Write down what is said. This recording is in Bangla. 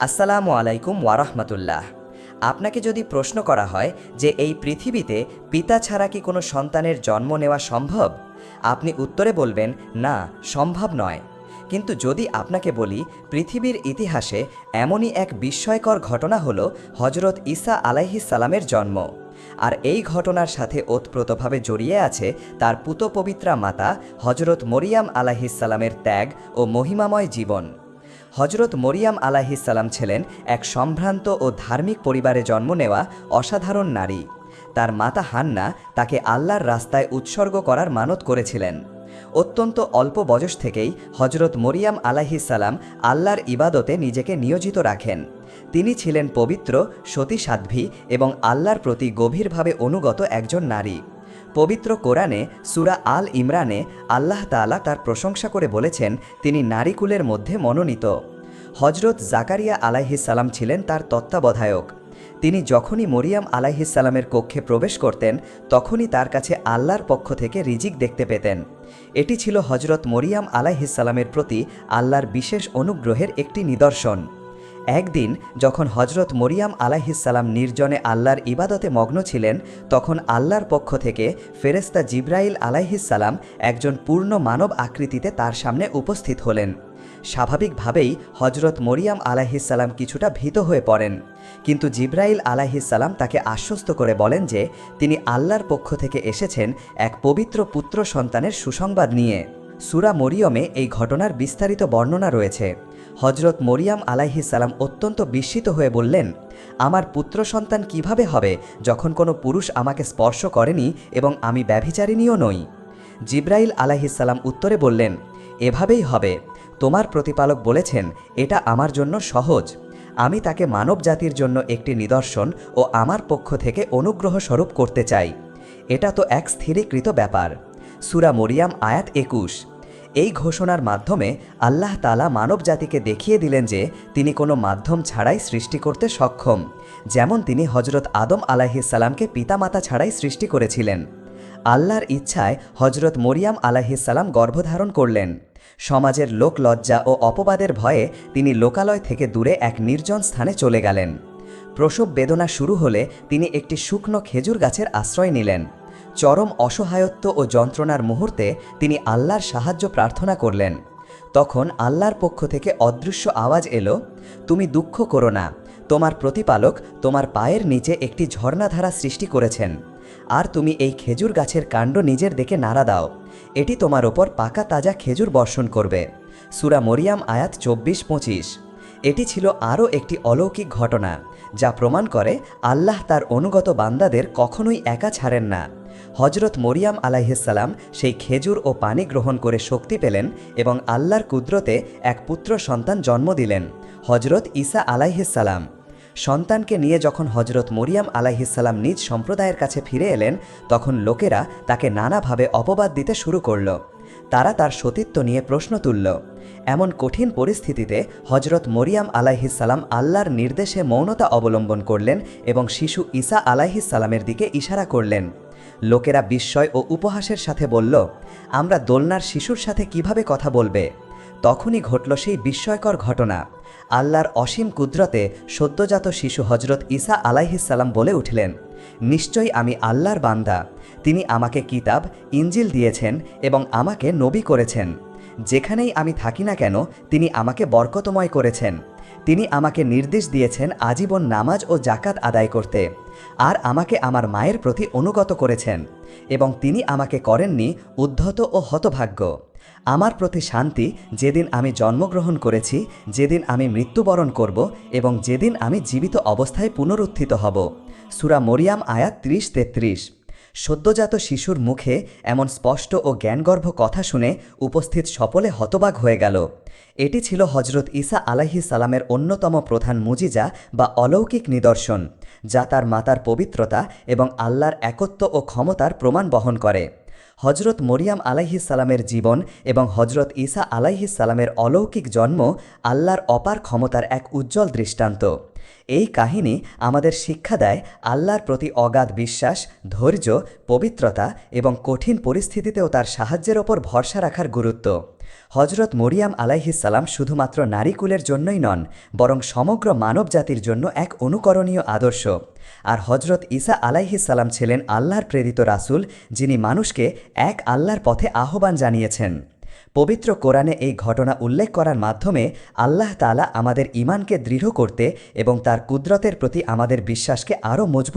আসসালামু আলাইকুম ওয়ারাহমাতুল্লাহ। আপনাকে যদি প্রশ্ন করা হয় যে এই পৃথিবীতে পিতা ছাড়া কি কোনো সন্তানের জন্ম নেওয়া সম্ভব, আপনি উত্তরে বলবেন না, সম্ভব নয়। কিন্তু যদি আপনাকে বলি পৃথিবীর ইতিহাসে এমনই এক বিস্ময়কর ঘটনা হলো হজরত ঈসা আলাইহিস সালামের জন্ম, আর এই ঘটনার সাথে ওতপ্রোতভাবে জড়িয়ে আছে তার পুতপবিত্রা মাতা হজরত মরিয়াম আলাইহিস সালামের ত্যাগ ও মহিমাময় জীবন। হজরত মরিয়াম আলাইহিস সালাম ছিলেন এক সম্ভ্রান্ত ও ধার্মিক পরিবারে জন্ম নেওয়া অসাধারণ নারী। তার মাতা হান্না তাকে আল্লাহর রাস্তায় উৎসর্গ করার মানত করেছিলেন। অত্যন্ত অল্প বয়স থেকেই হজরত মরিয়াম আলাইহিস সালাম আল্লাহর ইবাদতে নিজেকে নিয়োজিত রাখেন। তিনি ছিলেন পবিত্র, সতী সাধ্বী এবং আল্লাহর প্রতি গভীরভাবে অনুগত একজন নারী। পবিত্র কোরআনে সূরা আল ইমরানে আল্লাহ তাআলা তার প্রশংসা করে বলেছেন, তিনি নারীকুলের মধ্যে মনোনীত। হজরত জাকারিয়া আলাইহিস সালাম ছিলেন তার তত্ত্বাবধায়ক। তিনি যখনই মরিয়াম আলাইহিস সালামের কক্ষে প্রবেশ করতেন তখনই তার কাছে আল্লাহর পক্ষ থেকে রিজিক দেখতে পেতেন। এটি ছিল হজরত মরিয়াম আলাইহিস সালামের প্রতি আল্লাহর বিশেষ অনুগ্রহের একটি নিদর্শন। একদিন যখন হজরত মরিয়াম আলাইহিস সালাম নির্জনে আল্লাহর ইবাদতে মগ্ন ছিলেন, তখন আল্লাহর পক্ষ থেকে ফেরেশতা জিবরাইল আলাইহিস সালাম একজন পূর্ণ মানব আকৃতিতে তার সামনে উপস্থিত হলেন। স্বাভাবিকভাবেই হজরত মরিয়াম আলাইহিস সালাম কিছুটা ভীত হয়ে পড়েন, কিন্তু জিবরাইল আলাইহিস সালাম তাকে আশ্বস্ত করে বলেন যে তিনি আল্লাহর পক্ষ থেকে এসেছেন এক পবিত্র পুত্র সন্তানের সুসংবাদ নিয়ে। সূরা মরিয়মে এই ঘটনার বিস্তারিত বর্ণনা রয়েছে। হজরত মরিয়াম আলাইহিস সালাম অত্যন্ত বিস্মিত হয়ে বললেন, আমার পুত্র সন্তান কিভাবে হবে যখন কোনো পুরুষ আমাকে স্পর্শ করেনি এবং আমি ব্যভিচারিণীও নই? জিবরাইল আলাইহিস সালাম উত্তরে বললেন, এভাবেই হবে। তোমার প্রতিপালক বলেছেন এটা আমার জন্য সহজ। আমি তাকে মানব জাতির জন্য একটি নিদর্শন ও আমার পক্ষ থেকে অনুগ্রহ স্বরূপ করতে চাই। এটা তো এক স্থিরীকৃত ব্যাপার। সূরা মরিয়াম আয়াত ২১। এই ঘোষণার মাধ্যমে আল্লাহ তাআলা মানব জাতিকে দেখিয়ে দিলেন যে তিনি কোনো মাধ্যম ছাড়াই সৃষ্টি করতে সক্ষম, যেমন তিনি হজরত আদম আলাইহিস সালামকে পিতামাতা ছাড়াই সৃষ্টি করেছিলেন। আল্লাহর ইচ্ছায় হজরত মরিয়াম আলাইহিস সালাম গর্ভধারণ করলেন। সমাজের লোক লজ্জা ও অপবাদের ভয়ে তিনি লোকালয় থেকে দূরে এক নির্জন স্থানে চলে গেলেন। প্রসব বেদনা শুরু হলে তিনি একটি শুকনো খেজুর গাছের আশ্রয় নিলেন। চরম অসহায়ত্ব ও যন্ত্রণার মুহূর্তে তিনি আল্লাহর সাহায্য প্রার্থনা করলেন। তখন আল্লাহর পক্ষ থেকে অদৃশ্য আওয়াজ এলো, তুমি দুঃখ করো না, তোমার প্রতিপালক তোমার পায়ের নিচে একটি ঝর্ণাধারা সৃষ্টি করেছেন, আর তুমি এই খেজুর গাছের কাণ্ড নিজের দিকে নাড়া দাও, এটি তোমার ওপর পাকা তাজা খেজুর বর্ষণ করবে। সূরা মরিয়াম আয়াত ২৪-২৫। এটি ছিল আরও একটি অলৌকিক ঘটনা, যা প্রমাণ করে আল্লাহ তার অনুগত বান্দাদের কখনোই একা ছাড়েন না। হজরত মরিয়াম আলাইহিস সালাম সেই খেজুর ও পানি গ্রহণ করে শক্তি পেলেন এবং আল্লাহর কুদরতে এক পুত্র সন্তান জন্ম দিলেন, হজরত ঈসা আলাইহিস সালাম। সন্তানকে নিয়ে যখন হজরত মরিয়াম আলাইহিস সালাম নিজ সম্প্রদায়ের কাছে ফিরে এলেন, তখন লোকেরা তাকে নানাভাবে অপবাদ দিতে শুরু করল। তারা তার সতীত্ব নিয়ে প্রশ্ন তুলল। এমন কঠিন পরিস্থিতিতে হজরত মরিয়াম আলাইহিস সালাম আল্লাহর নির্দেশে মৌনতা অবলম্বন করলেন এবং শিশু ঈসা আলাইহিস সালামের দিকে ইশারা করলেন। লোকেরা বিস্ময় ও উপহাসের সাথে বলল, আমরা দোলনার শিশুর সাথে কিভাবে কথা বলবে? তখনই ঘটল সেই বিস্ময়কর ঘটনা। আল্লাহর অসীম কুদরতে সদ্যজাত শিশু হজরত ঈসা আলাইহিস সালাম বলে উঠলেন, নিশ্চয়ই আমি আল্লাহর বান্দা। তিনি আমাকে কিতাব ইনজিল দিয়েছেন এবং আমাকে নবী করেছেন। যেখানেই আমি থাকি না কেন তিনি আমাকে বরকতময় করেছেন। তিনি আমাকে নির্দেশ দিয়েছেন আজীবন নামাজ ও জাকাত আদায় করতে, আর আমাকে আমার মায়ের প্রতি অনুগত করেছেন, এবং তিনি আমাকে করেননি উদ্ধত ও হতভাগ্য। আমার প্রতি শান্তি যেদিন আমি জন্মগ্রহণ করেছি, যেদিন আমি মৃত্যুবরণ করব এবং যেদিন আমি জীবিত অবস্থায় পুনরুত্থিত হব। সূরা মরিয়াম আয়াত ৩০-৩৩। সদ্যজাত শিশুর মুখে এমন স্পষ্ট ও জ্ঞানগর্ভ কথা শুনে উপস্থিত সকলে হতবাক হয়ে গেল। এটি ছিল হজরত ঈসা আলাইহিস সালামের অন্যতম প্রধান মুজিজা বা অলৌকিক নিদর্শন, যা তার মাতার পবিত্রতা এবং আল্লাহর একত্ব ও ক্ষমতার প্রমাণ বহন করে। হজরত মরিয়াম আলাইহিস সালামের জীবন এবং হজরত ঈসা আলাইহিস সালামের অলৌকিক জন্ম আল্লাহর অপার ক্ষমতার এক উজ্জ্বল দৃষ্টান্ত। এই কাহিনী আমাদের শিক্ষা দেয় আল্লাহর প্রতি অগাধ বিশ্বাস, ধৈর্য, পবিত্রতা এবং কঠিন পরিস্থিতিতেও তার সাহায্যের ওপর ভরসা রাখার গুরুত্ব। হজরত মরিয়াম আলাইহিসসালাম শুধুমাত্র নারীকুলের জন্যই নন, বরং সমগ্র মানবজাতির জন্য এক অনুকরণীয় আদর্শ। আর হজরত ঈসা আলাইহিসসালাম ছিলেন আল্লাহর প্রেরিত রাসূল, যিনি মানুষকে এক আল্লাহর পথে আহ্বান জানিয়েছেন। পবিত্র কোরআনে এই ঘটনা উল্লেখ করার মাধ্যমে আল্লাহ তাআলা আমাদের ঈমানকে দৃঢ় করতে এবং তার কুদরতের প্রতি আমাদের বিশ্বাসকে আরও মজবুত